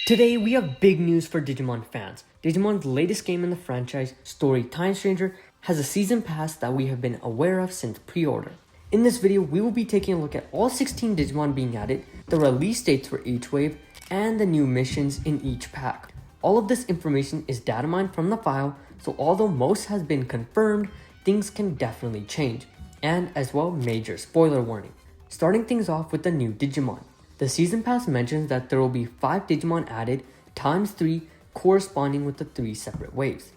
Today we have big news for Digimon fans. Digimon's latest game in the franchise, Story Time Stranger, has a season pass that we have been aware of since pre-order. In this video, we will be taking a look at all 16 Digimon being added, the release dates for each wave, and the new missions in each pack. All of this information is data mined from the file, so although most has been confirmed, things can definitely change, and as well major spoiler warning. Starting things off with the new Digimon. The season pass mentions that there will be 5 Digimon added times 3 corresponding with the 3 separate waves.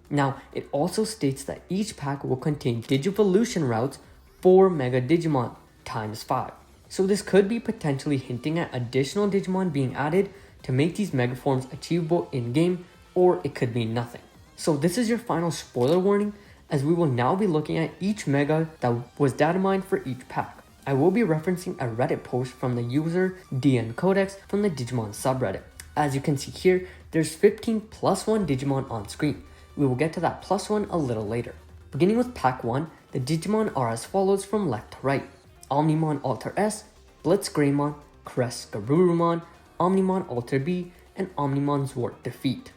Now, it also states that each pack will contain Digivolution routes for Mega Digimon times 5. So this could be potentially hinting at additional Digimon being added to make these Mega forms achievable in-game, or it could mean nothing. So this is your final spoiler warning, as we will now be looking at each Mega that was data mined for each pack. I will be referencing a Reddit post from the user DN Codex from the Digimon subreddit. As you can see here, there's 15 plus 1 Digimon on screen. We will get to that plus 1 a little later. Beginning with pack 1, the Digimon are as follows from left to right. Omnimon Alter S, Blitzgreymon, Cresgarurumon, Omnimon Alter B, and Omnimon Zwart Defeat.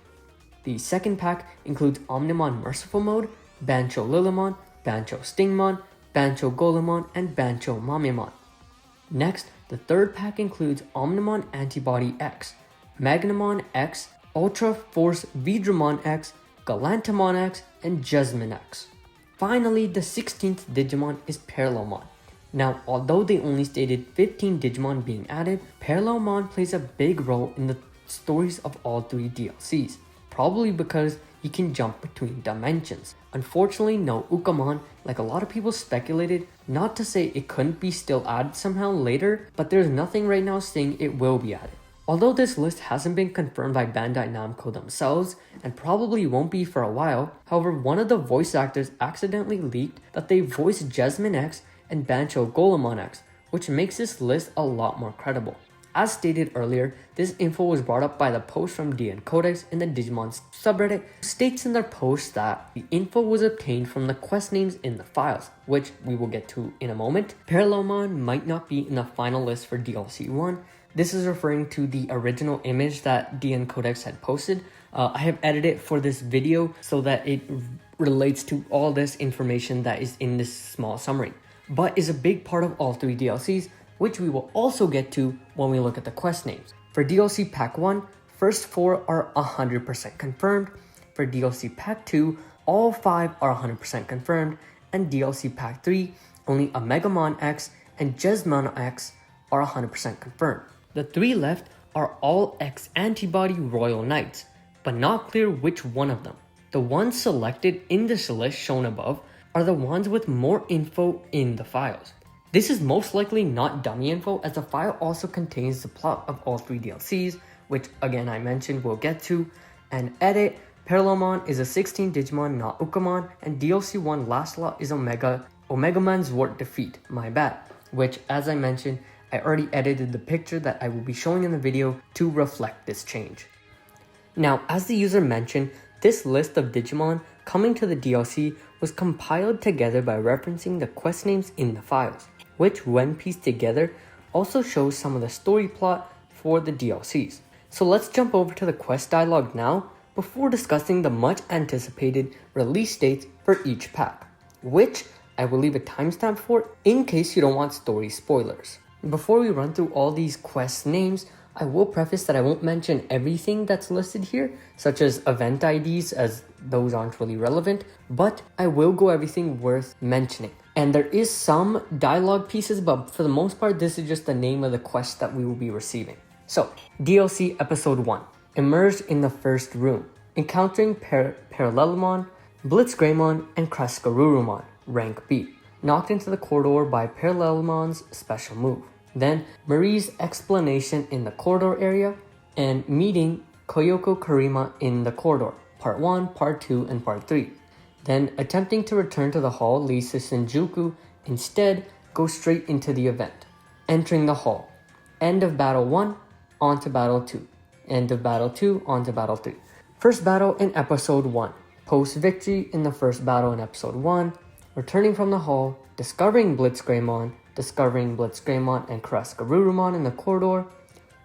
The second pack includes Omnimon Merciful Mode, Bancho Lilimon, Bancho Stingmon, Bancho Golemon, and Bancho Mamemon. Next, the third pack includes Omnimon Antibody X, Magnamon X, Ultra Force Vidramon X, Galantamon X, and Jessamine X. Finally, the 16th Digimon is Parallelmon. Now, although they only stated 15 Digimon being added, Parallelmon plays a big role in the stories of all 3 DLCs, probably because he can jump between dimensions. Unfortunately, no Ukamon, like a lot of people speculated, not to say it couldn't be still added somehow later, but there's nothing right now saying it will be added. Although this list hasn't been confirmed by Bandai Namco themselves, and probably won't be for a while, however, one of the voice actors accidentally leaked that they voiced Jessamine X and Bancho Golemon X, which makes this list a lot more credible. As stated earlier, this info was brought up by the post from DN Codex in the Digimon subreddit, who states in their post that the info was obtained from the quest names in the files, which we will get to in a moment. Parallelmon might not be in the final list for DLC 1. This is referring to the original image that DN Codex had posted. I have edited it for this video so that it relates to all this information that is in this small summary, but is a big part of all 3 DLCs, which we will also get to when we look at the quest names. For DLC Pack 1, first 4 are 100% confirmed. For DLC Pack 2, all 5 are 100% confirmed. And DLC Pack 3, only Omegamon X and Jessamine X are 100% confirmed. The 3 left are all X Antibody Royal Knights, but not clear which one of them. The ones selected in this list shown above are the ones with more info in the files. This is most likely not dummy info, as the file also contains the plot of all 3 DLCs, which again I mentioned we'll get to. And edit, Parallelmon is a 16 Digimon, not Ukamon, and DLC 1 last lot is Omegaman Zwart Defeat, my bad, which as I mentioned, I already edited the picture that I will be showing in the video to reflect this change. Now, as the user mentioned, this list of Digimon coming to the DLC was compiled together by referencing the quest names in the files, which when pieced together also shows some of the story plot for the DLCs. So let's jump over to the quest dialogue now before discussing the much anticipated release dates for each pack, which I will leave a timestamp for in case you don't want story spoilers. Before we run through all these quest names, I will preface that I won't mention everything that's listed here, such as event IDs, as those aren't really relevant, but I will go everything worth mentioning. And there is some dialogue pieces, but for the most part, this is just the name of the quest that we will be receiving. So, DLC Episode 1. Emerged in the first room. Encountering Parallelmon, Blitzgreymon, and Cresgarurumon, rank B. Knocked into the corridor by Parallelmon's special move. Then, Marie's explanation in the corridor area, and meeting Koyoko Karima in the corridor. Part 1, Part 2, and Part 3. Then, attempting to return to the hall leads to Shinjuku, instead goes straight into the event. Entering the hall. End of Battle 1, on to Battle 2. End of Battle 2, on to Battle 3. First battle in Episode 1. Post-victory in the first battle in Episode 1. Returning from the hall, discovering Blitzgreymon and Cresgarurumon in the corridor.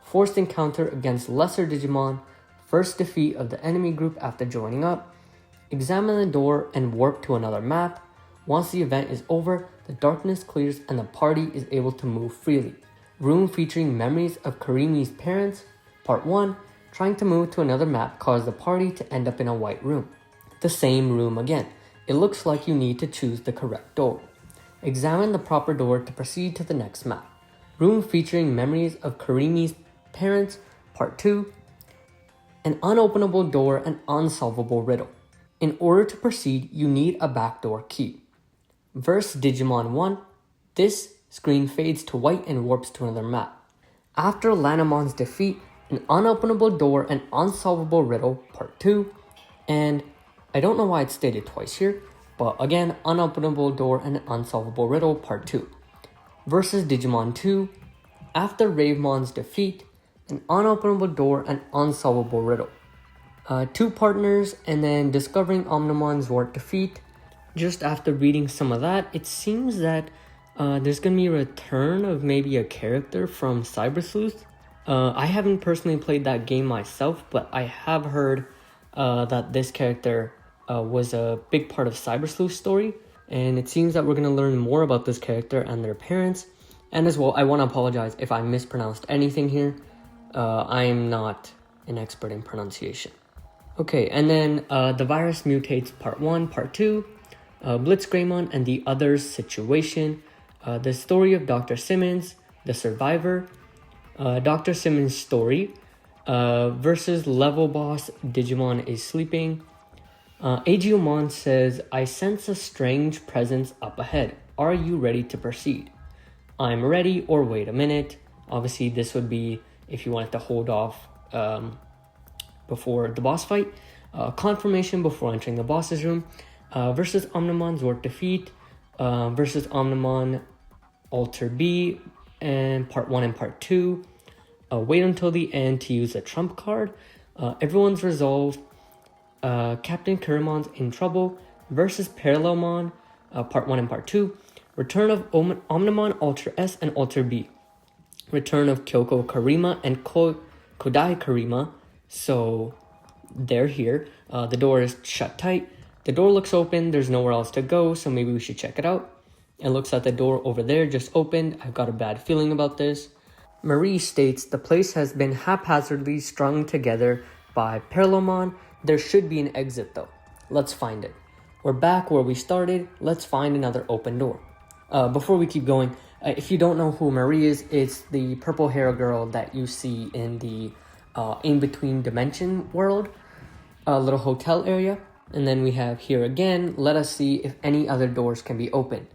forced encounter against lesser Digimon, first defeat of the enemy group after joining up, examine the door and warp to another map. Once the event is over, the darkness clears and the party is able to move freely. Room featuring memories of Karimi's parents. Part 1, trying to move to another map caused the party to end up in a white room. The same room again. It looks like you need to choose the correct door. Examine the proper door to proceed to the next map. Room featuring memories of Karimi's parents. Part 2, an unopenable door and unsolvable riddle. In order to proceed, you need a backdoor key. Verse Digimon 1, this screen fades to white and warps to another map. After Lanamon's defeat, an unopenable door and unsolvable riddle, part 2, and I don't know why it's stated twice here, but again, unopenable door and unsolvable riddle, part 2. Versus Digimon 2, after Ravemon's defeat, an unopenable door and unsolvable riddle. 2 partners, and then discovering Omnimon's warp defeat. Just after reading some of that, it seems that there's going to be a return of maybe a character from Cyber Sleuth. I haven't personally played that game myself, but I have heard that this character was a big part of Cyber Sleuth's story, and it seems that we're going to learn more about this character and their parents. And as well, I want to apologize if I mispronounced anything here. I am not an expert in pronunciation. Okay, and then the virus mutates part 1, part 2, Blitzgreymon and the others situation, the story of Dr. Simmons, the survivor, Dr. Simmons' story, versus level boss Digimon is sleeping. Agiomon says, I sense a strange presence up ahead. Are you ready to proceed? I'm ready, or wait a minute. Obviously, this would be if you wanted to hold off before the boss fight. Confirmation before entering the boss's room. Versus Omnimon's warp defeat. Versus Omnimon Alter B and part 1 and part 2. Wait until the end to use a trump card. Everyone's resolved. Captain Kurimon's in trouble. Versus Parallelmon, part 1 and part 2. Return of Omnimon Ultra S and Ultra B. Return of Kyoko Karima and Kodai Karima. So they're here. The door is shut tight. The door looks open. There's nowhere else to go, so maybe we should check it out. It looks like the door over there just opened. I've got a bad feeling about this. Marie states the place has been haphazardly strung together by Parallelmon. There should be an exit though. Let's find it. We're back where we started. Let's find another open door. Before we keep going, if you don't know who Marie is, it's the purple hair girl that you see in the in-between dimension world, little hotel area. And then we have here again, let us see if any other doors can be opened.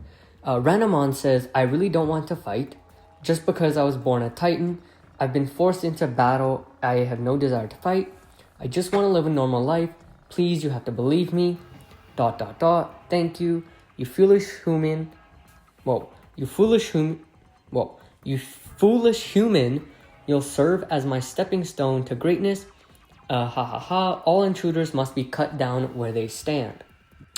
Ranamon says, I really don't want to fight. Just because I was born a Titan, I've been forced into battle. I have no desire to fight. I just want to live a normal life. Please, you have to believe me. ... Thank you. You foolish human. You foolish human. You'll serve as my stepping stone to greatness. All intruders must be cut down where they stand.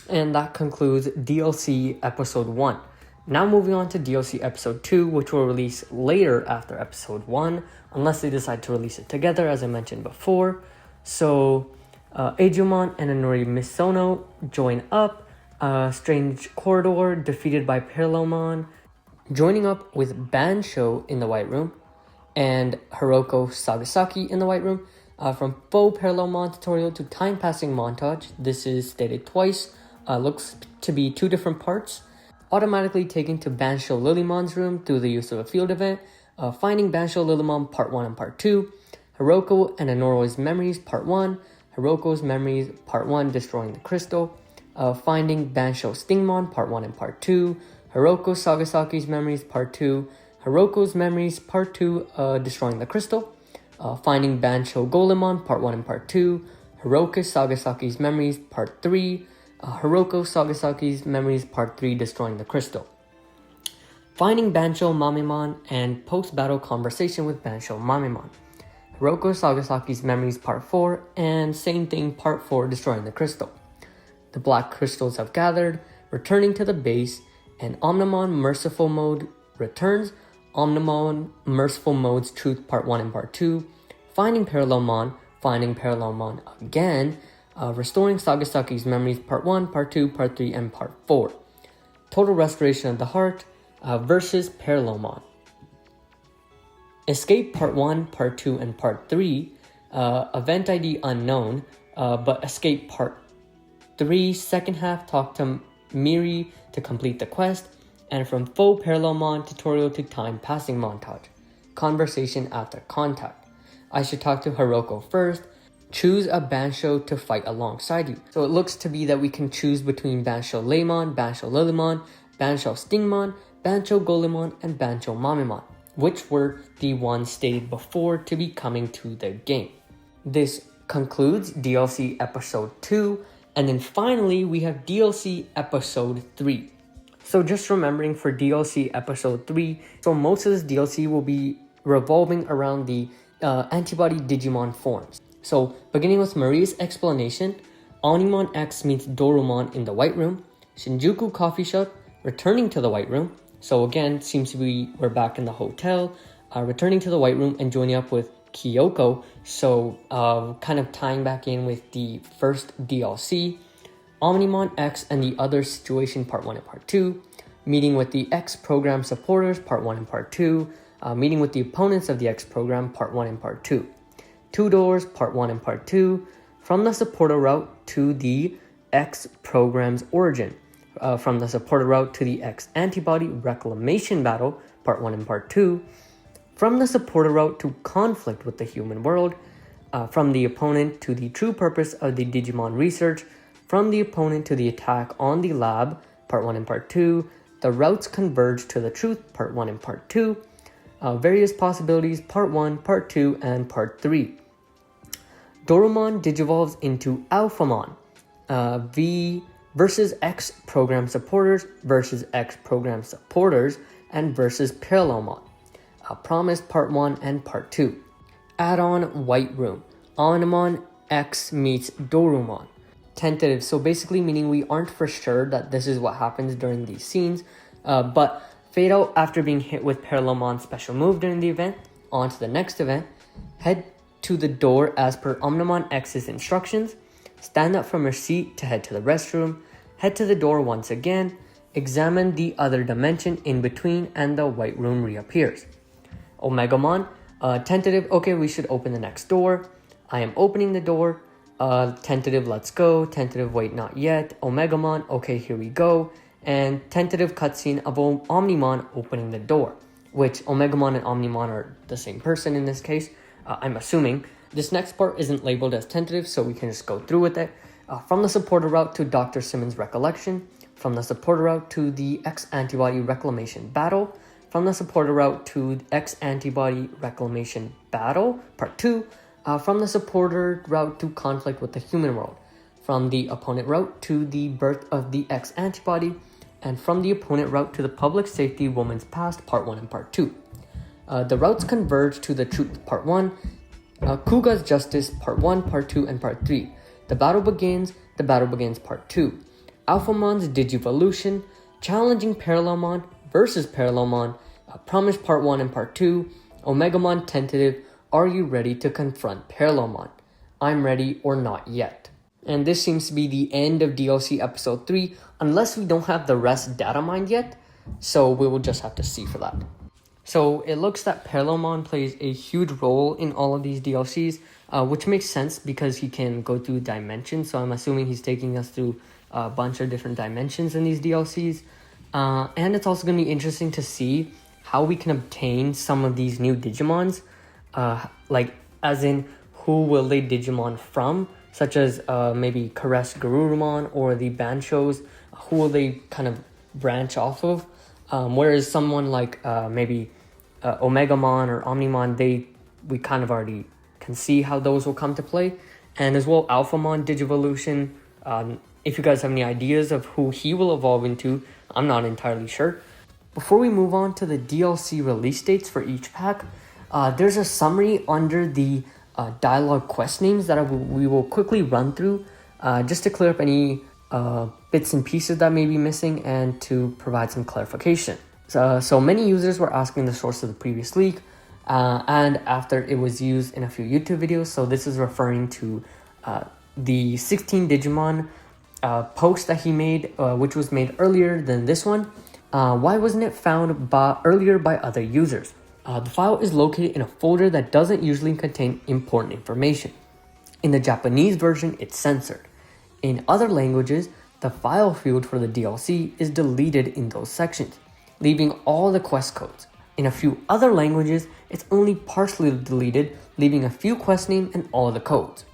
And that concludes DLC episode 1. Now moving on to DLC episode 2, which will release later after episode 1, unless they decide to release it together, as I mentioned before. So, Agiomon and Inori Misono join up. Strange Corridor defeated by Parallelmon, joining up with Bansho in the White Room, and Hiroko Sagasaki in the White Room. From faux Parallelmon tutorial to time passing montage, this is stated twice, looks to be 2 different parts. Automatically taken to Bansho Lilymon's room through the use of a field event. Finding Bansho Lilymon part 1 and part 2. Hiroko and Inori's memories part 1. Hiroko's memories part 1, destroying the crystal. Finding Bansho Stingmon part 1 and part 2. Hiroko Sagasaki's memories part 2. Hiroko's memories part 2, destroying the crystal. Finding Bansho Golemon part 1 and part 2. Hiroko Sagasaki's memories part 3. Hiroko Sagasaki's memories part 3, destroying the crystal. Finding Bansho Mamimon and post-battle conversation with Bansho Mamimon. Hiroko Sagasaki's memories part 4, and same thing part 4, destroying the crystal. The black crystals have gathered, returning to the base, and Omnimon Merciful Mode returns. Omnimon, Merciful Modes, Truth Part 1 and Part 2, Finding Parallelmon again, Restoring Sagasaki's Memories Part 1, Part 2, Part 3, and Part 4, Total Restoration of the Heart versus Parallelmon, Escape Part 1, Part 2, and Part 3, Event ID unknown, but Escape Part 3, second half, talk to Miri to complete the quest, and from Faux Parallelmon tutorial to time passing montage, conversation after contact. I should talk to Hiroko first. Choose a Bansho to fight alongside you. So it looks to be that we can choose between Bansho Leimon, Bansho Lilymon, Bansho Stingmon, Bansho Golemon, and Bansho Mamimon, which were the ones stated before to be coming to the game. This concludes DLC Episode 2, and then finally we have DLC Episode 3. So just remembering for DLC Episode 3, so most of this DLC will be revolving around the antibody Digimon forms. So beginning with Maria's explanation, Omnimon X meets Dorumon in the White Room, Shinjuku Coffee Shop, returning to the White Room. So again, seems to be we're back in the hotel, returning to the White Room and joining up with Kyoko. So kind of tying back in with the first DLC. Omnimon X and the Other Situation Part 1 and Part 2, meeting with the X Program supporters Part 1 and Part 2, meeting with the opponents of the X Program Part 1 and Part 2, Two Doors Part 1 and Part 2, from the supporter route to the X Program's origin, from the supporter route to the X Antibody Reclamation Battle Part 1 and Part 2, from the supporter route to conflict with the human world, from the opponent to the true purpose of the Digimon research, from the opponent to the attack on the lab, Part 1 and Part 2, the routes converge to the truth, Part 1 and Part 2, various possibilities, Part 1, Part 2, and Part 3. Dorumon digivolves into Alphamon, V versus X Program supporters versus X Program supporters, and versus Parallelmon. Promise Part 1 and Part 2. Add-on White Room, Omnimon X meets Dorumon. Tentative, so basically meaning we aren't for sure that this is what happens during these scenes, but fade out after being hit with Parallelmon's special move during the event, on to the next event, head to the door as per Omnimon X's instructions, stand up from your seat to head to the restroom, head to the door once again, examine the other dimension in between, and the White Room reappears. Omegamon, tentative, okay, we should open the next door. I am opening the door. Tentative, let's go. Tentative, wait, not yet. Omegamon, okay, here we go. And tentative cutscene of Omnimon opening the door, which Omegamon and Omnimon are the same person in this case, I'm assuming. This next part isn't labeled as tentative, so we can just go through with it. From the supporter route to Dr. Simmons' recollection, from the supporter route to the X Antibody Reclamation Battle, from the supporter route to X Antibody Reclamation Battle, Part 2, from the supporter route to conflict with the human world, from the opponent route to the birth of the X Antibody, and from the opponent route to the Public Safety Woman's Past, Part 1 and Part 2. The routes converge to the Truth, Part 1, Kuga's Justice, Part 1, Part 2, and Part 3. The battle begins, Part 2. Alphamon's Digivolution, Challenging Parallelmon versus Parallelmon, Promise Part 1 and Part 2, Omegamon Tentative, Are you ready to confront Parallelmon? I'm ready or not yet. And this seems to be the end of DLC Episode 3, unless we don't have the rest data mined yet, so we will just have to see for that. So it looks that Parallelmon plays a huge role in all of these DLCs, which makes sense because he can go through dimensions, so I'm assuming he's taking us through a bunch of different dimensions in these DLCs. And it's also going to be interesting to see how we can obtain some of these new Digimons, like as in who will they Digimon from, such as maybe Caress Garurumon or the Banshos, who will they kind of branch off of, whereas someone like maybe Omegamon or Omnimon, we kind of already can see how those will come to play, and as well Alphamon Digivolution. If you guys have any ideas of who he will evolve into, I'm not entirely sure. Before we move on to the DLC release dates for each pack, there's a summary under the dialogue quest names that we will quickly run through, just to clear up any bits and pieces that may be missing and to provide some clarification. So many users were asking the source of the previous leak, and after it was used in a few YouTube videos. So this is referring to the 16 Digimon post that he made, which was made earlier than this one. Why wasn't it found earlier by other users? The file is located in a folder that doesn't usually contain important information. In the Japanese version, it's censored. In other languages, the file field for the DLC is deleted in those sections, leaving all the quest codes. In a few other languages, it's only partially deleted, leaving a few quest names and all the codes.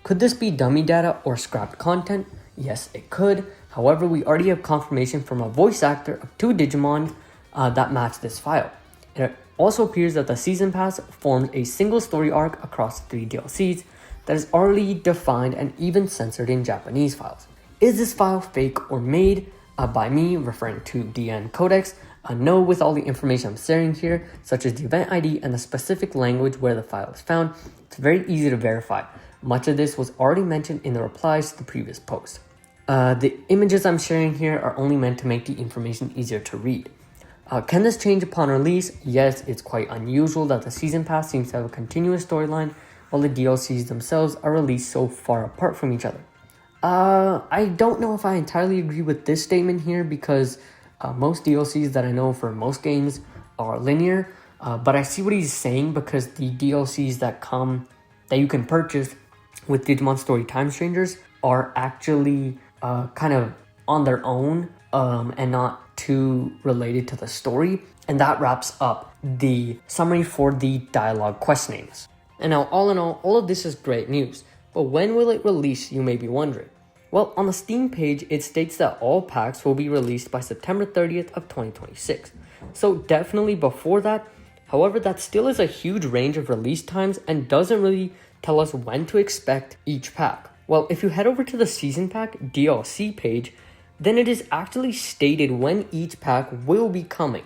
Could this be dummy data or scrapped content? Yes, it could. However, we already have confirmation from a voice actor of 2 Digimon that match this file. It also appears that the Season Pass forms a single story arc across 3 DLCs that is already defined and even censored in Japanese files. Is this file fake or made by me, referring to DN Codex? No, with all the information I'm sharing here, such as the event ID and the specific language where the file is found, it's very easy to verify. Much of this was already mentioned in the replies to the previous post. The images I'm sharing here are only meant to make the information easier to read. Can this change upon release? Yes, it's quite unusual that the Season Pass seems to have a continuous storyline while the DLCs themselves are released so far apart from each other. I don't know if I entirely agree with this statement here because most DLCs that I know for most games are linear, but I see what he's saying because the DLCs that you can purchase with Digimon Story Time Strangers are actually kind of on their own and not too related to the story. And that wraps up the summary for the dialogue quest names. And now, all in all of this is great news. But when will it release, you may be wondering? Well, on the Steam page, it states that all packs will be released by September 30th of 2026. So definitely before that. However, that still is a huge range of release times and doesn't really tell us when to expect each pack. Well, if you head over to the Season Pack DLC page, then it is actually stated when each pack will be coming.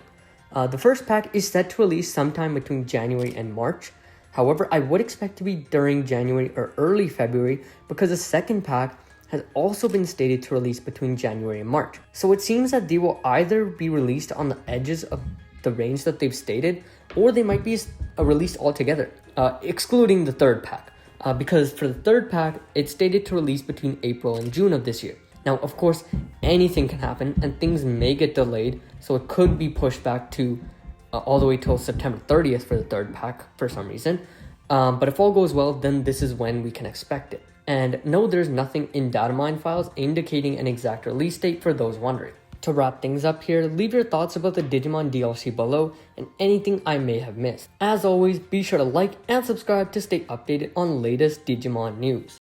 The first pack is set to release sometime between January and March. However, I would expect to be during January or early February because the second pack has also been stated to release between January and March. So it seems that they will either be released on the edges of the range that they've stated, or they might be released altogether, excluding the third pack. Because for the third pack, it's stated to release between April and June of this year. Now, of course, anything can happen and things may get delayed, so it could be pushed back to all the way till September 30th for the third pack for some reason. But if all goes well, then this is when we can expect it. And no, there's nothing in datamine files indicating an exact release date for those wondering. To wrap things up here, leave your thoughts about the Digimon DLC below and anything I may have missed. As always, be sure to like and subscribe to stay updated on latest Digimon news.